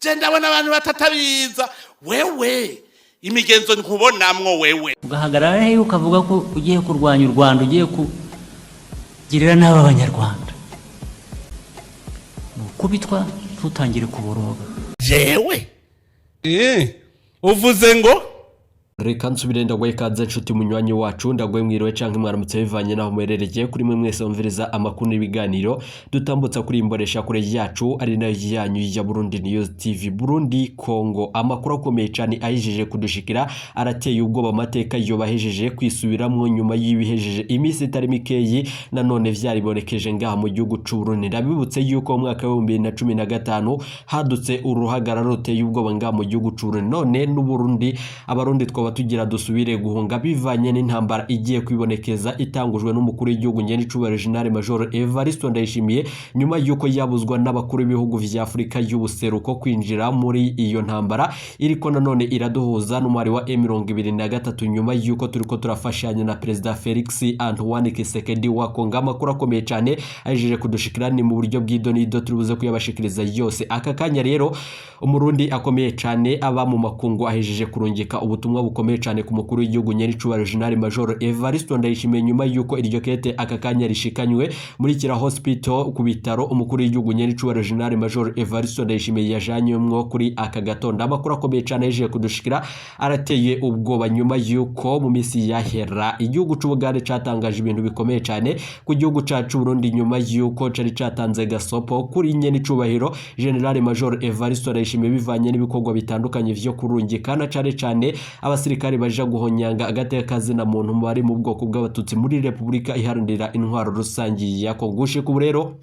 je ndabona abantu batatabiza wewe imigenzo nkubonamwo wewe ugahagarara he ukavuga ko ugiye kurwanya u Rwanda ugiye kugirira n'aba banyarwanda nukubitwa tutangire kuboroga jewe uvuze ngo Reka nsubire ndagwaye kaze nshuti munywanyi wacu ndagwaye mwiriwe canke mwaramutse bivanye naho mwerereye kuri mwe mwese umviriza amakuru n'ibiganiro dutambutsa kuri imboresha kure yacu ari nayo yanyu ya Burundi News TV Burundi Kongo amakuru akomeye cyane ayijeje kudushikira arateye ubwoba amateka yo bahejeje kwisubiramwo nyuma yibihejeje imisi itari mikeyi nanone vyaribonekeje ngaha mu gihugu c'u Burundi ndabibutse yuko mu mwaka wa 2015 hadutse uruhagararo ruteye ubwoba ngaha mu gihugu c'u Burundi none n'u Burundi abarundi tugira dusubire guhunga bivanye n'intambara igiye kwibonekeza itangujwe n'umukuru w'igihugu nyene c'ubare General Major Evariste Ndayishimiye nyuma yuko yabuzwa n'abakuru b'ibihugu vya Afrika y'ubuseruko kwinjira muri iyo ntambara iriko nanone iraduhuza n'umwari wa M23 nyuma yuko turiko turafashanya na President Felix Antoine Tshisekedi wa Kongo amakuru akomeye cyane ajeje kudushikira ni mu buryo bw'idonido turubuze kuyabashikiriza yose aka kanya rero umurundi akomeye cyane aba mu makungu ahejeje kurungika ubutumwa bukomeye cyane ku mukuru w'igihugu nyeri c'ubare General Major Evariste Ndayishimiye nyuma yuko iryo kete aka kanya rishikanywe muri kira hospital ku bitaro umukuru w'igihugu nyeri c'ubare General Major Evariste Ndayishimiye yajanyemwo kuri aka gatondo amakuru akomeye cyane ajeje kudushikira arateye ubwoba nyuma yuko mu misi yahera igihugu c'Ubugande catangaje ibintu bikomeye cyane ku gihugu cacu Burundi nyuma yuko cari catanze gasopo kuri nyene c'ubahiro General Major Evariste Ndayishimiye bivanye n'ibikorwa bitandukanye vyo kurungikana cyane abasirikari baje guhonyanga agateka na muntu bari mu bwoko bw'abatutsi muri Republika iharanira intwaro rusangi ya Kongo gushika rero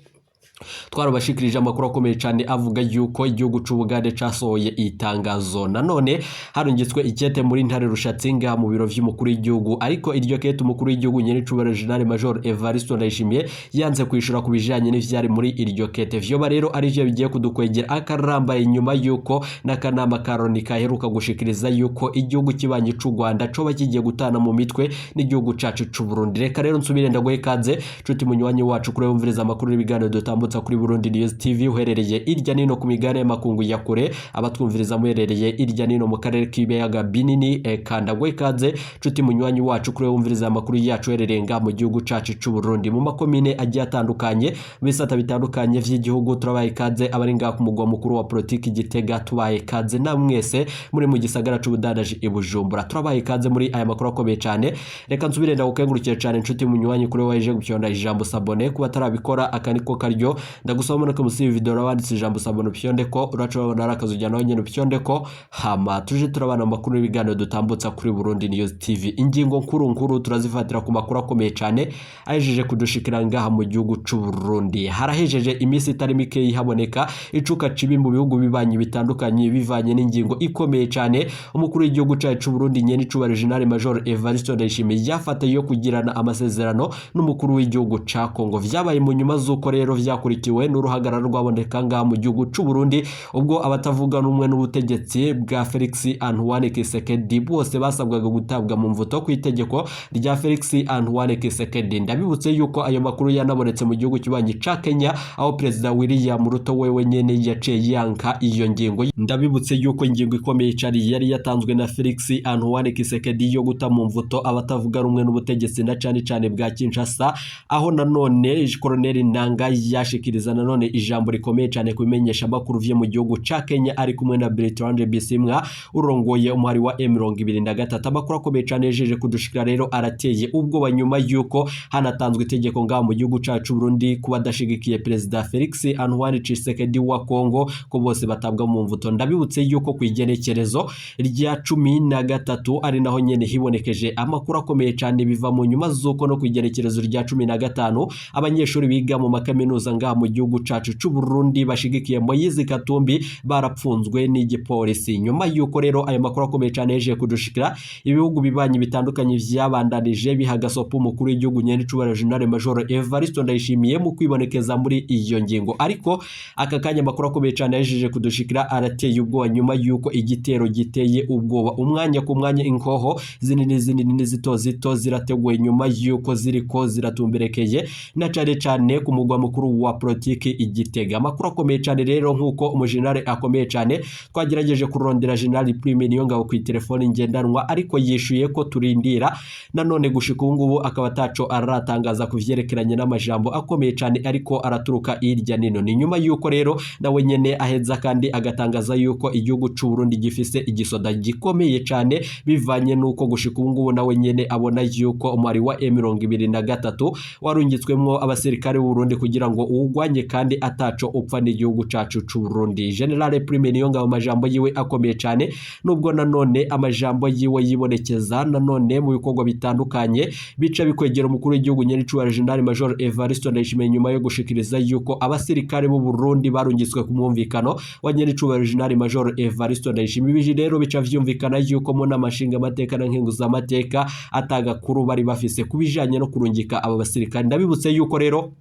twarabashikirije amakuru akomeye cyane avuga yuko igihugu c'Ubugande casohoye itangazo nanone harungitswe ikete muri ntare rushatsinga mu biro vy'umukuru w'igihugu ariko iryo kete umukuru w'igihugu nyene c'ubare General Major Evariste Ndayishimiye yanze kwishura kubijanye n'ivyari muri iryo kete vyo rero ari byo bigiye kudukwegera akaramba inyuma yuko n'akanama karoni kaheruka gushikiriza yuko igihugu kibanye c'u Rwanda coba kigiye gutana mu mitwe n'igihugu cacu c'u Burundi reka rero nsubire ndagwaye kaze cuti munywanyi wacu kure umviriza amakuru n'ibiganiro dutambutsa kuri Burundi News TV uherereye irya nino ku migane y'amakungu ya kure abatwumviriza muherereye irya nino mu karere k'ibiyaga binini kandagwe kaze cuti munywanyi wacu kure umviriza amakuru yacu uherereye nga mu gihugu cacu c'u Burundi mu makomine agiye atandukanye bisata bitandukanye vy'igihugu turabaye kaze abari nga ku mugwa mukuru wa politiki Gitega tubaye kaze na mwese muri mu gisagara c'ubudandaji i Bujumbura turabaye kaze muri aya makuru akomeye cyane reka nsubire ndagukengurukire cyane cuti munywanyi kure waje gupyonda ijambo sabone kuba tarabikora akaniko karyo ndagusoma no kumusiba video rawanditse ijambo sabone pyondeko uracobona arakazujyana nyene pyondeko hama tuje turabana makuru y'ibiganiro dutambutsa kuri Burundi News TV ingingo nkuru turazifatira ku makuru akomeye cyane ajeje kudushikira ngaha mu gihugu c'u Burundi harahejeje imisi itari mikeyi haboneka icuka cibi mu bihugu bibanyi bitandukanye bivanye n'ingingo ikomeye cyane umukuru w'igihugu c'u Burundi nyene c'ubare General Major Evariste Ndayishimiye yafata yo kugirana amasezerano n'umukuru w'igihugu ca Kongo vyabaye mu nyuma z'uko rero vyakurikiwe n'uruhagararo rwaboneka ngaha mu gihugu c'u Burundi ubwo abatavuga n'umwe n'ubutegetsi bwa Felix Antoine Tshisekedi bose basabwaga gutabwa mu mvuto ku itegeko rya Felix Antoine Tshisekedi ndabibutse yuko ayo makuru yanabonetse mu gihugu kibanyi ca Kenya aho President William Ruto wewe nyene yaciye yanka iyo ngingo ndabibutse yuko ingingo ikomeye cyari yari yatanzwe na Felix Antoine Tshisekedi yo guta mu mvuto abatavuga rumwe n'ubutegetsi na cyane bwa Kinshasa aho nanone Colonel Nanga yashikiriza nanone ijambo rikomeye cyane kubimenyesha makuru vye mu gihugu ca Kenya ari kumwe na Bertrand Bisimwa urongoye umwari wa M23 amakuru akomeye cyane yejeje kudushikira rero arateye ubwo nyuma yuko hanatanzwe itegeko ngaha mu gihugu cacu Burundi kuba dashigikiye President Felix Antoine Tshisekedi wa Kongo ko bose batabwa mu mvuto ndabibutse yuko kwigenekerezo rya 13 ari naho nyene hibonekeje amakuru akomeye cyane biva mu nyuma zuko no kwigenekerezo rya 15 abanyeshuri biga mu makaminuza ngaha mu gihugu cacu c'u Burundi bashigikiye Moise Katumbi barapfunzwe n'igipolisi nyuma yuko rero ayo makuru akomeye cyane yeje kudushikira ibihugu bibanyi bitandukanye vyabandanije bihagasopa umukuru w'igihugu nyene c'ubare General Major Evariste Ndayishimiye mu kwibonekeza muri iyo ngingo ariko aka kanya amakuru akomeye cyane yeje kudushikira arateye ubwoba nyuma yuko igitero giteye ubwoba umwanya ku mwanya inkoho zinini zito zirateguye nyuma yuko ziriko ziratumberekeye na cyane ku mugwa mukuru wa wa politiki igitega. Amakuru akomeye cyane rero nk'uko umujenerali akomeye cyane twagerageje kurondera General Prime Niyongabo ku telefone ngendanwa, ariko yishuye ko turindira nanone gushika ubu ngubu akaba ataco aratangaza ku vyerekeranye n'amajambo akomeye cyane ariko araturuka irya nino. Ni nyuma yuko rero nawe nyene aheza kandi agatangaza yuko igihugu c'u Burundi gifise igisoda gikomeye cyane, bivanye nuko gushika ubu ngubu nawe nyene abona yuko umwari wa M23 warungitswemwo abasirikare b'u Burundi kugira ngo uwugwanye kandi ataco upfa n'igihugu cacu c'u Burundi. General Prime Niyongabo amajambo yiwe akomeye cyane, nubwo nanone amajambo yiwe yibonekeza nanone mu bikorwa bitandukanye bica bikwegera umukuru w'igihugu nyene General Major Evariste Ndayishimiye nyuma yo gushikiriza yuko abasirikare b'u Burundi barungitswe ku mwumvikano wa nyene General Major Evariste Ndayishimiye. Bije rero bica vyumvikana yuko mu namashinga amateka na nkenguza amateka atagakuru bari bafise kubijanye no kurungika aba basirikare. Ndabibutse yuko rero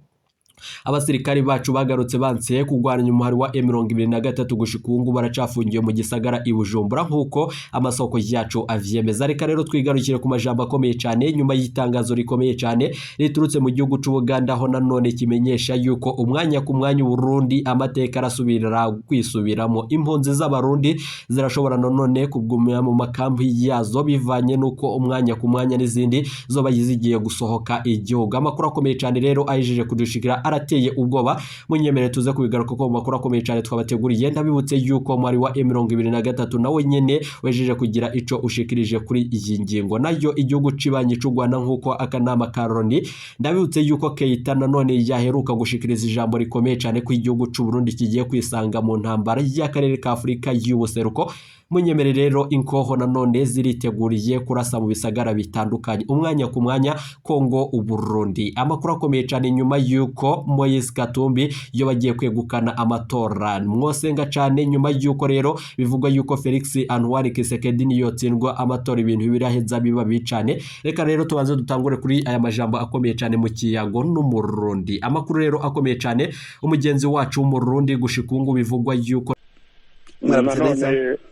abasirikari bacu bagarutse banse kugwanya umuhari wa M23 gushika ubu baracafungiye mu gisagara i Bujumbura nkuko amasoko yacu avyemeza. Reka rero twigarukire ku majambo akomeye cyane nyuma y'itangazo rikomeye cyane riturutse mu gihugu c'u Buganda, ho nanone kimenyesha yuko umwanya ku mwanya Burundi amateka arasubirira kwisubiramo. Impunzi z'abarundi zirashobora nanone kugumya mu makambi yazo bivanye nuko umwanya ku mwanya n'izindi zoba yizigiye gusohoka igihugu. Amakuru akomeye cyane rero ayijeje kudushikira arateye ubwoba, munyemere tuze kubigaruka ko makuru akomeye cyane twabateguriye. Ndabibutse yuko mwari wa M23 nawe nyene wejeje kugira ico ushikirije kuri iyi ngingo, nayo igihugu cibanye c'u Rwanda nkuko akanama karoni. Ndabibutse yuko Keita nanone yaheruka gushikiriza ijambo rikomeye cyane ko igihugu c'u Burundi kigiye kwisanga mu ntambara y'akarere ka Afrika y'ubuseruko. Munyemere rero inkoho nanone ziriteguriye kurasa mu bisagara bitandukanye umwanya ku mwanya Kongo u Burundi. Amakuru akomeye cyane nyuma yuko Moise Katumbi yo bagiye kwegukana amatora. Mwosenga cyane nyuma yuko rero bivugwa yuko Felix Antoine Tshisekedi niyo tsindwa amatora, ibintu biraheza biba bicane. Reka rero tubanze dutangure kuri aya majambo akomeye cyane mu kiyago n'umurundi. Amakuru rero akomeye cyane umugenzi wacu w'umurundi gushikungu bivugwa yuko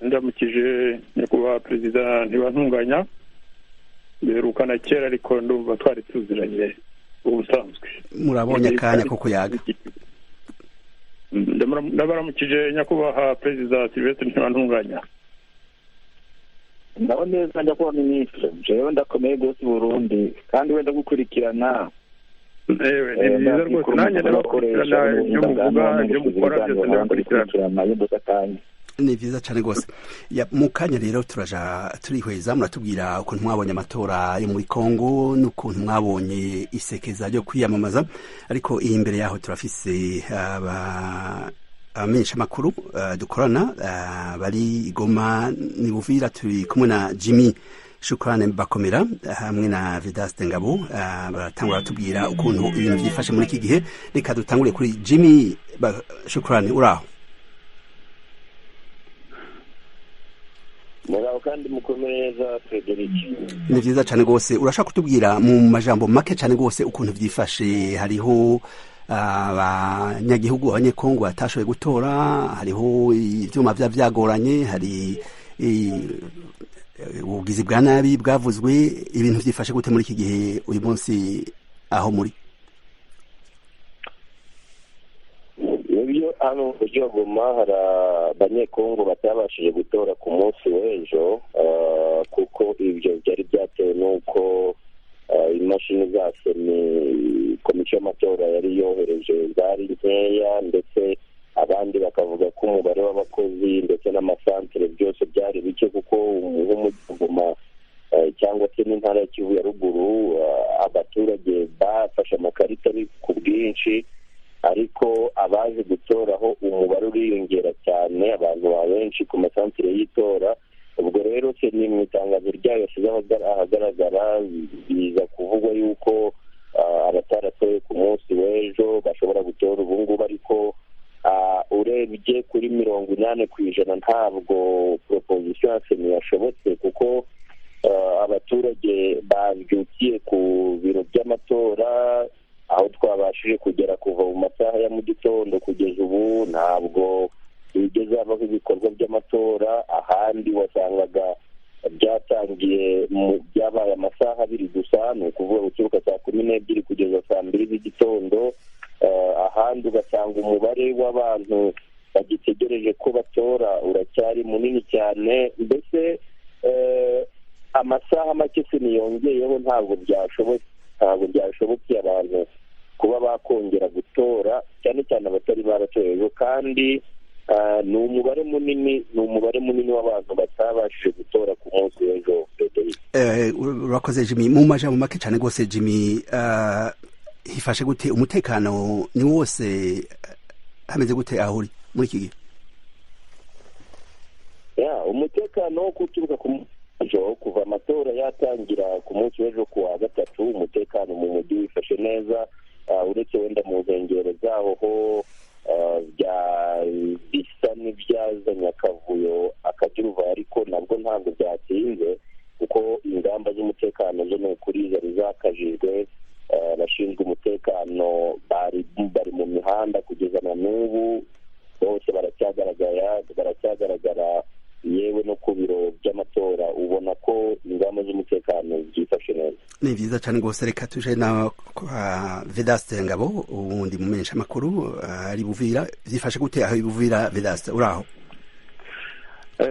ndamukije nyakubahwa perezida ntibantunganya berukana kera, ariko ndumva twari tuziranye ubusanzwe. Murabonye akanya ko kuyaga. ndabaramukije nyakubahwa perezida Sylvestre ntibantunganya. ndaho neza nyakubahwa minisitiri, jewe ndakomeye gose Burundi kandi wenda gukurikirana. Ni byiza rwose, nanjye ndabakurikirana ibyo muvuga ibyo mukora byose ndabakurikirana. Ni vyiza cyane gose. Mu kanya rero turaja turihweza, muratubwira ukuntu mwabonye amatora yo muri Kongo n'ukuntu mwabonye isekeza ryo kwiyamamaza, ariko iyi imbere yaho turafise abamenyesha makuru dukorana bari Goma ni Buvira. Turi kumwe na Jimmy Shukrane Bakomera hamwe na Vedaste Ngabo, baratangura batubwira ukuntu ibintu byifashe muri iki gihe. Reka dutangure kuri Jimmy Shukrane, uraho? Muraho kandi mukomereza Frederic. Ni vyiza cyane gose. Urashaka kutubwira mu majambo make cyane gose ukuntu vyifashe? Hariho abanyagihugu abanyekongo batashoboye gutora, hariho ivyuma vyagoranye, hari ubugizi bwa nabi bwavuzwe. Ibintu vyifashe gute muri iki gihe uyu munsi aho muri? Hano ujya Goma hari abanyekongo batabashije gutora ku munsi w'ejo, kuko ibyo byari byatewe n'uko imashini za seni komisiyo y'amatora yari yohereje zari nkeya, ndetse abandi bakavuga ko umubare w'abakozi ndetse n'amasantere byose byari bike, kuko nk'umugoma cyangwa se n'intara ya Kivu ya ruguru abaturage bafashe amakarita ari ku bwinshi, ariko abaje gutoraho umubare uriyongera cyane, abantu benshi ku masantere y'itora. Ubwo rero se ni mu itangazo ryayo yashyizeho ahagaragara biza kuvugwa yuko abataratoye ku munsi w'ejo bashobora gutora ubu ngubu, ariko urebye kuri 80% ntabwo proposition ya seni yashobotse, kuko abaturage babyukiye ku biro by'amatora aho twabashije kugera kuva mu masaha ya mu gitondo kugeza ubu. Ntabwo bigeze habaho ibikorwa by'amatora, ahandi wasangaga byatangiye byabaye amasaha 2 gusa, ni ukuvuga guturuka saa 12 kugeza saa 2 z'igitondo. kandi ugasanga umubare w'abantu bagitegereje ko batora uracyari munini cyane. Mbese amasaha make siniyongeyeho ntabwo byashobokeye abantu kuba bakongera gutora, cyane cyane abatari baratorewe, kandi ni umubare munini w'abantu batabashije gutora ku munsi w'ejo. urakoze Jimmy, mu majambo make cyane rwose Jimmy, hifashe gute umutekano ni wose, hameze gute aho uri muri iki gihe? Umutekano wo guturuka ku ejo kuva amatora yatangira ku munsi w'ejo ku wa gatatu, umutekano mu mujyi wifashe neza, uretse wenda mu nkengero zaho ho bisa n'ibyazanye akavuyo akaduruvayo, ariko nabwo ntabwo byatinze kuko ingamba z'umutekano zo ni ukuri zari zakajijwe. Abashinzwe umutekano bari mu mihanda kugeza na n'ubu, bose baracyagaragara yewe no ku biro by'amatora ubona ko ingamba z'umutekano zifashe neza. Ni byiza cyane rwose. Reka tuje na Vedaste Ngabo, ubundi mumenyesha amakuru ari Buvira. Byifashe gute aho Buvira? Vedaste, uraho?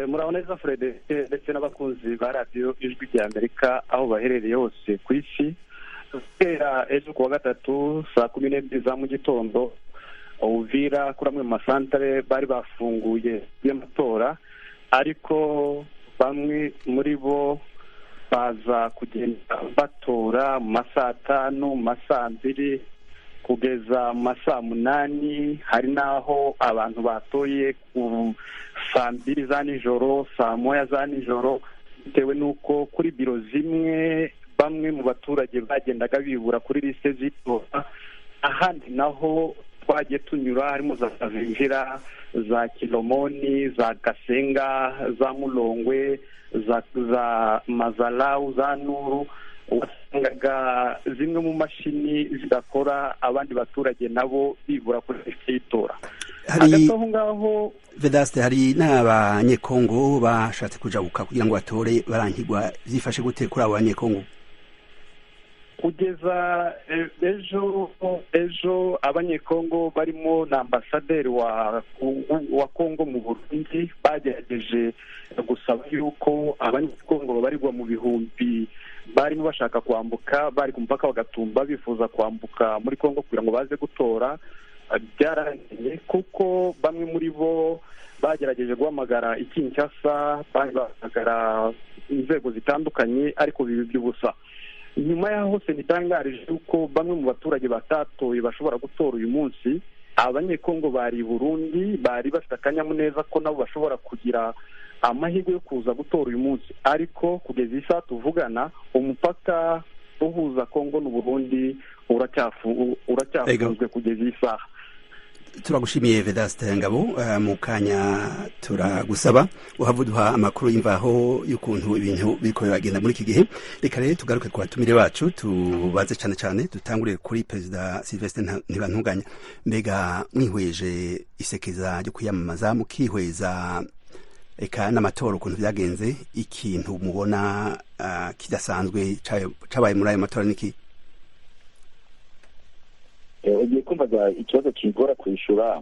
Muraho neza Fred ndetse n'abakunzi ba radiyo ijwi rya Amerika aho baherereye hose ku isi. Guhera ejo ku wa gatatu saa 12 za mu gitondo, Uvira kuri amwe mu masantare bari bafunguye y'amatora, ariko bamwe muri bo baza kugenda batora mu masaa 5, mu masaa 2 kugeza mu masaa 8. Hari n'aho abantu batoye ku saa 2 za nijoro, saa 1 za nijoro, bitewe n'uko kuri biro zimwe bamwe mu baturage bagendaga bibura kuri liste z'itora. Ahandi naho twagiye tunyura harimo za Kavinjira, za Kilomoni, za Gasenga, za Mulongwe, za Mazalau, za Nuru, wasangaga zimwe mu mashini zidakora, abandi baturage nabo bibura kuri liste y'itora. Hagati aho ngaho Vedaste, hari n'abanyekongo bashatse kujabuka kugira ngo batore barangirwa. Byifashe gute kuri abo banyekongo? Kugeza ejo abanyekongo barimo na ambasaderi wa Kongo mu Burundi bagerageje gusaba yuko abanyekongo babarirwa mu bihumbi barimo bashaka kwambuka, bari ku mupaka wa Gatumba bifuza kwambuka muri Kongo kugira ngo baze gutora. Byarangiye kuko bamwe muri bo bagerageje guhamagara Kinshasa, bahamagara inzego zitandukanye, ariko bibi by'ubusa. Nyuma yaho hose nitangarije yuko bamwe mu baturage batatoye bashobora gutora uyu munsi. Abanyekongo bari Burundi bari bafite akanyamuneza ko nabo bashobora kugira amahirwe yo kuza gutora uyu munsi, ariko kugeza isaha tuvugana umupaka uhuza Kongo n'u Burundi uracyafunzwe kugeza isaha. Turagushimiye Vedaste Ngabo. Mu kanya turagusaba uhavuduha amakuru y'imvaho y'ukuntu ibintu biriko biragenda muri iki gihe. Reka rero tugaruke ku batumire bacu, tubaze cyane dutangurire kuri Perezida Sylvestre Ntibantunganya. Mbega mwihweje isekeza ryo kwiyamamaza, mukihweza eka n'amatora ukuntu byagenze, ikintu mubona kidasanzwe cabaye muri ayo matora niki? Ugiye kumvaga ikibazo kigora kwishura,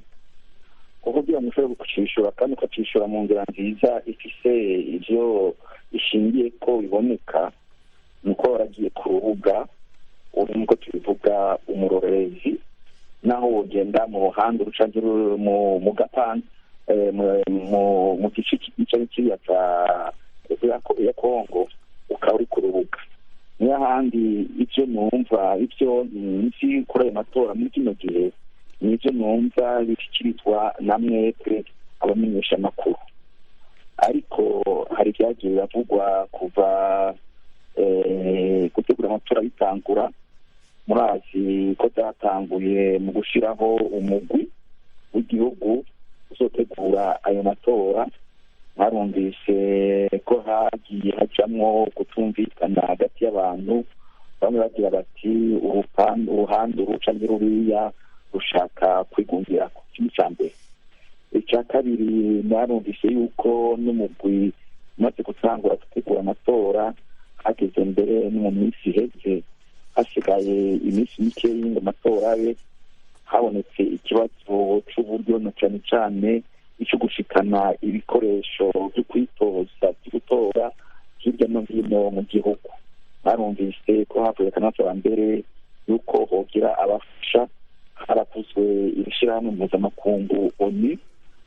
kuko kugira ngo ushobore kucishura kandi ukacishura mu nzira nziza ifise ivyo ishingiye ko biboneka, nuko waragiye ku rubuga uri nko tubivuga umurorerezi, naho wogenda mu ruhande rucange mu Gapana mu gice cy'ikiyaga ya Kongo, ukaba uri ku rubuga. Niyo handi ibyo numva, ibyo nzi kuri ayo matora muri kino gihe, nibyo numva bishyikirizwa na mwebwe abamenyesha amakuru. Ariko hari ibyagiye biravugwa kuva gutegura amatora bitangura. Murazi ko byatanguye mu gushyiraho umugwi w'igihugu uzotegura ayo matora. Harumvise ko hagiye hacamwo kutumvikana hagati y'abantu, bamwe bagira bati uruhande ruca ruriya rushaka kwigungira cya mbere. Icya kabiri, narumvise yuko n'umugwi umaze gutangura gutegura amatora hageze mbere no mu minsi iheze, hasigaye iminsi mikeyi ngo amatora abe, habonetse ikibazo c'uburyo na cane cane ico gushikana ibikoresho vyo kwitoza vyo gutora hirya no hino mu gihugu. Barumvise ko havuye akanasaba mbere yuko hogira abafasha, haravuzwe ibishirahamwe mpuzamakungu ONU,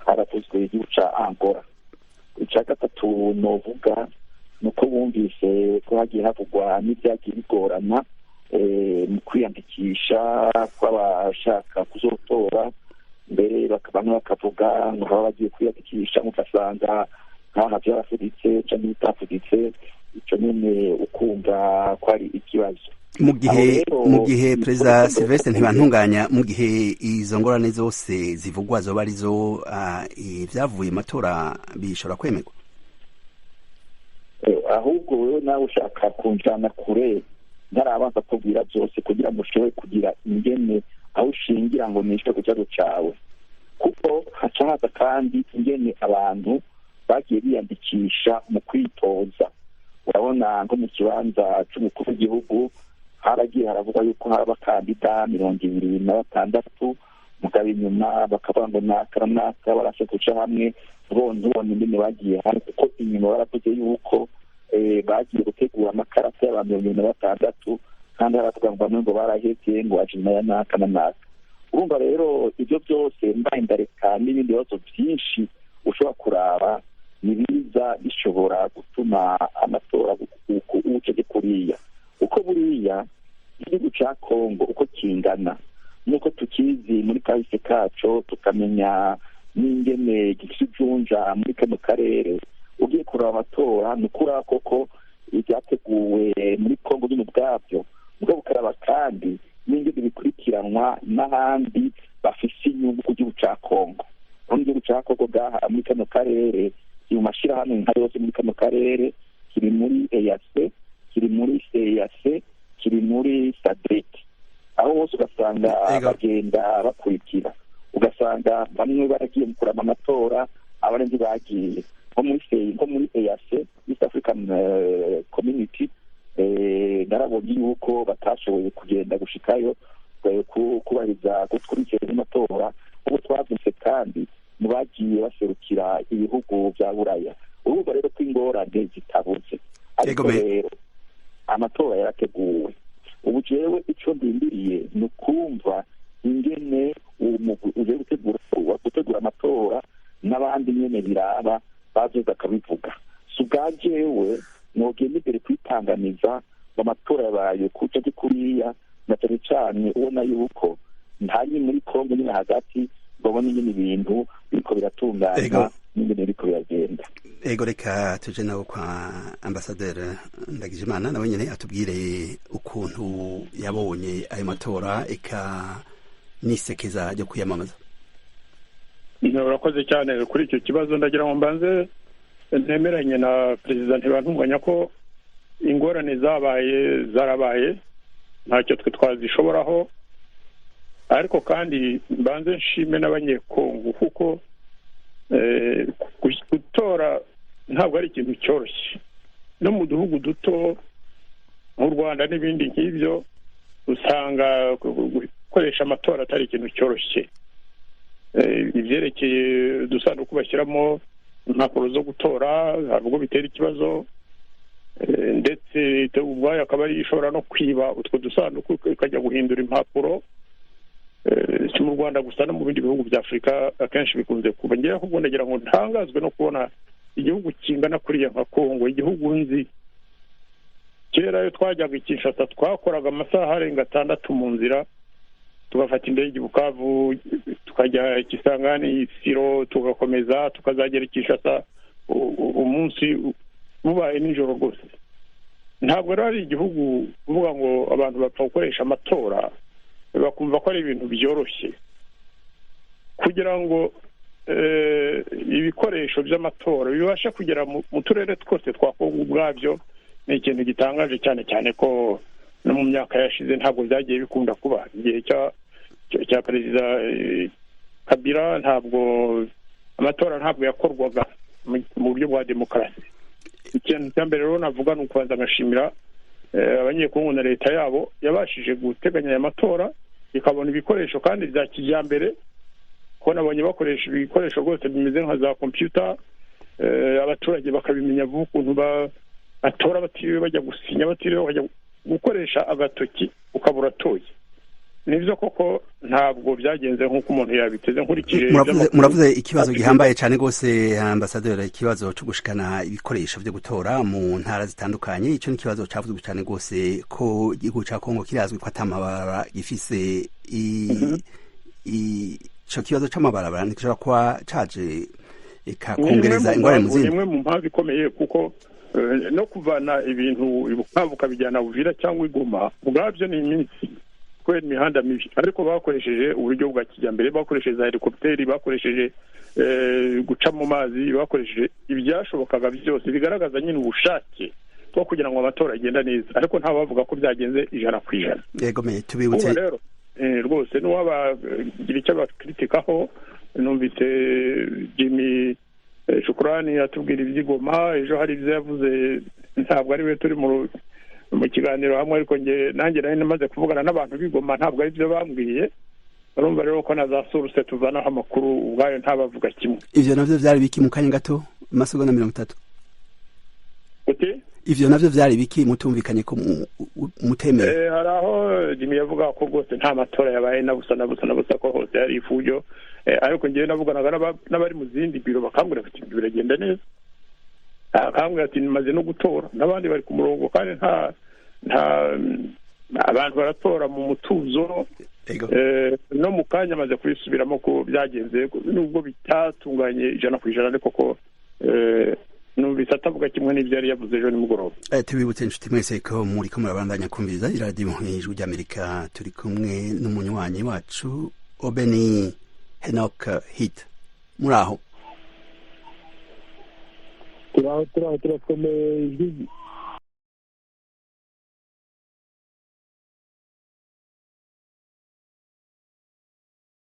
haravuzwe igihugu ca Angola. Ica gatatu novuga nuko bumvise ko hagiye havugwa n'ivyagiye bigorana mu kwiyandikisha kw'abashaka kuzotora, mbere bamwe bakavuga ngo baba bagiye kwiyandikisha mugasanga nkaha vyarafuditse canke bitafuditse, ico nyene ukumva ko ari ikibazo. mu gihe Perezida Sylvestre Ntibantunganya, mu gihe izo ngorane zose zivugwa zoba arizo ivyavuye matora bishobora kwemerwa? Ahubwo wewe nawe ushaka kunjana kure ntarabanza kubwira byose kugira ngo ushobore kugira ingene aho ushingira ngo nishwe ku kibazo cawe, kuko haca haza kandi ingene abantu bagiye biyandikisha mu kwitoza. Urabona nko mu kibanza c'umukuru w'igihugu haragiye haravuga yuko hari abakandida 26, mugabo inyuma bakavuga ngo naka barashe guca hamwe ubona ingene bagiye hamwe, kuko inyuma baravuze yuko bagiye gutegura amakarata y'abantu 26 kandi haravuga ngo bamwe ngo barahevye ngo ajina ya naka na naka. Urumva rero ibyo byose mbaye ndareka n'ibindi bibazo byinshi ushobora kuraba nibiza bishobora gutuma amatora ubucege kuriya, uko buriya igihugu ca Kongo uko kingana nuko tukizi muri kahise kaco, tukamenya n'ingene gikijunja muri kano karere. Ugiye kuraba amatora nukura koko ibyateguwe muri Kongo bino bwabyo, ubwo bukaraba kandi n'ingene bikurikiranwa n'ahandi bafise inyungu ku gihugu ca Kongo. Igihugu ca Kongo gaha muri kano karere mu mashirahamwe nka yose muri kano karere, kiri muri EAC, kiri muri CEAC, kiri muri SADC. Aho hose ugasanga bagenda bakurikira, ugasanga bamwe baragiye mu kurama amatora, abandi bagiye nko muri EAC, East African Community. Narabonye yuko batashoboye kugenda gushikayo kubahiriza gukurikirana amatora. Ubu twavuze kandi mu bagiye baserukira ibihugu vya Buraya. Urumva rero ko ingorane zitabuze, ariko rero amatora yarateguwe. Ubu jewe ico ndindiriye ni ukumva ingene uje gutegura amatora n'abandi nyene biraba bazoza akabivuga. Si ubwa jewe nogenda imbere kwitanganiza mu matora yabaye kuca gikuriya, na cane cane ubona yuko ntari muri Kongo nyine hagati babona ingene ibintu biriko biratungana n'ingene biriko biragenda. Ego, reka tuje nawe kwa Ambasaderi Ndagijimana nawe nyene atubwire ukuntu yabonye ayo matora eka n'isekeza ryo kwiyamamaza. Urakoze cyane kuri icyo kibazo. Ndagira ngo mbanze ntemeranye na Perezida Ntibantunganya ko ingorane zarabaye ntacyo twe twazishoboraho, ariko kandi mbanze nshime n'abanyekongo kuko gutora ntabwo ari ikintu cyoroshye. No mu duhugu duto nk'u Rwanda n'ibindi nk'ibyo usanga gukoresha amatora atari ikintu cyoroshye. Ivyerekeye udusanduku bashyiramo impapuro zo gutora hari ubwo bitera ikibazo, ndetse ubwayo akaba ari ishobora no kwiba utwo dusanduku ikajya guhindura impapuro. Si mu Rwanda gusa no mu bindi bihugu bya Afurika akenshi bikunze kuba. Ngira ahubwo ndagira ngo ntangazwe no kubona igihugu kingana kuriya nka Kongo, igihugu nzi. Kera iyo twajyaga i Kinshasa twakoraga amasaha arenga 6 mu nzira, tugafata indege i Bukavu tukajya Kisangani, Siro, tugakomeza tukazagera i Kinshasa umunsi bubaye nijoro rwose. Ntabwo rero ari igihugu uvuga ngo abantu bapfa gukoresha amatora bakumva ko ari ibintu byoroshye. Kugira ngo ibikoresho by'amatora bibasha kugera mu turere twose twa Kongo ubwabyo ni ikintu gitangaje cyane cyane ko no mu myaka yashize ntabwo byagiye bikunda kuba. Igihe cya Perezida Kabila ntabwo amatora ntabwo yakorwaga mu buryo bwa demokarasi. Ikintu cya mbere rero navuga ni ukubanza ngashimira abanyekongo na leta yabo yabashije guteganya aya matora ikabona ibikoresho kandi bya kijyambere, ko nabonye bakoresha ibikoresho rwose bimeze nka za computer, abaturage bakabimenya vuba ukuntu batora batiriwe bajya gusinya, batiriwe bajya gukoresha agatoki ukabura atoye. Nibyo koko ntabwo byagenze nk'uko umuntu yabiteze. Nkurikije muravuze ikibazo gihambaye cyane rwose ambasaderi, ikibazo cyo gushikana ibikoresho byo gutora mu ntara zitandukanye. Icyo ni ikibazo cyavuzwe cyane rwose ko igihugu cya Kongo kirazwi ko atamabarabara gifise. Ico kibazo c'amabarabara ntikishobora kuba caje kongereza ingorane mu zindi. Nimwe mu mpamvu ikomeye, kuko no kuvana ibintu ibukabuka bijyana Uvira cyangwa Igoma ubwabyo ni iminsi kubera imihanda mibi, ariko bakoresheje uburyo bwa kijyambere, bakoresheje za helikopteri, bakoresheje guca mu mazi, bakoresheje ibyashobokaga byose bigaragaza nyine ubushake bwo kugira ngo amatora agenda neza, ariko nta bavuga ko byagenze 100%. Yego me tubibutse rero rwose n'uwabagira icyo bakritikaho. Numvise Jimmy Shukrani atubwira iby'Igoma, ejo hari ibyo yavuze, ntabwo ari we turi mu kiganiro hamwe, ariko nanjye nari namaze kuvugana n'abantu b'Igoma, ntabwo ari byo bambwiye. Urumva rero ko na za source tuvanaho amakuru ubwayo ntabavuga kimwe. Ivyo navyo vyari biki mu kanya gato amasegonda 30? Ivyo navyo vyari biki mutumvikanye ko mutemera? Hari aho Jimmy yavuga ko rwose nta matora yabaye na busa ko hose yari ifujo, ariko ngewe navuganaga n'abari mu zindi biro bakambwira ati biragenda neza, akambwira ati maze no gutora, n'abandi bari ku murongo, kandi nta abantu baratora mu mutuzo. No mu kanya maze kubisubiramo ko byagenze, nubwo bitatunganye 100%, ariko ko numvise atavuga kimwe n'ibyo yari yavuze ejo nimugoroba. Tubibutse inshuti mwese ko muri ko murabandanya kumviriza iradiyo y'Ijwi ry'Amerika. Turi kumwe n'umunywanyi wacu Obeni Henok Hit. Muraho? Turakomeye.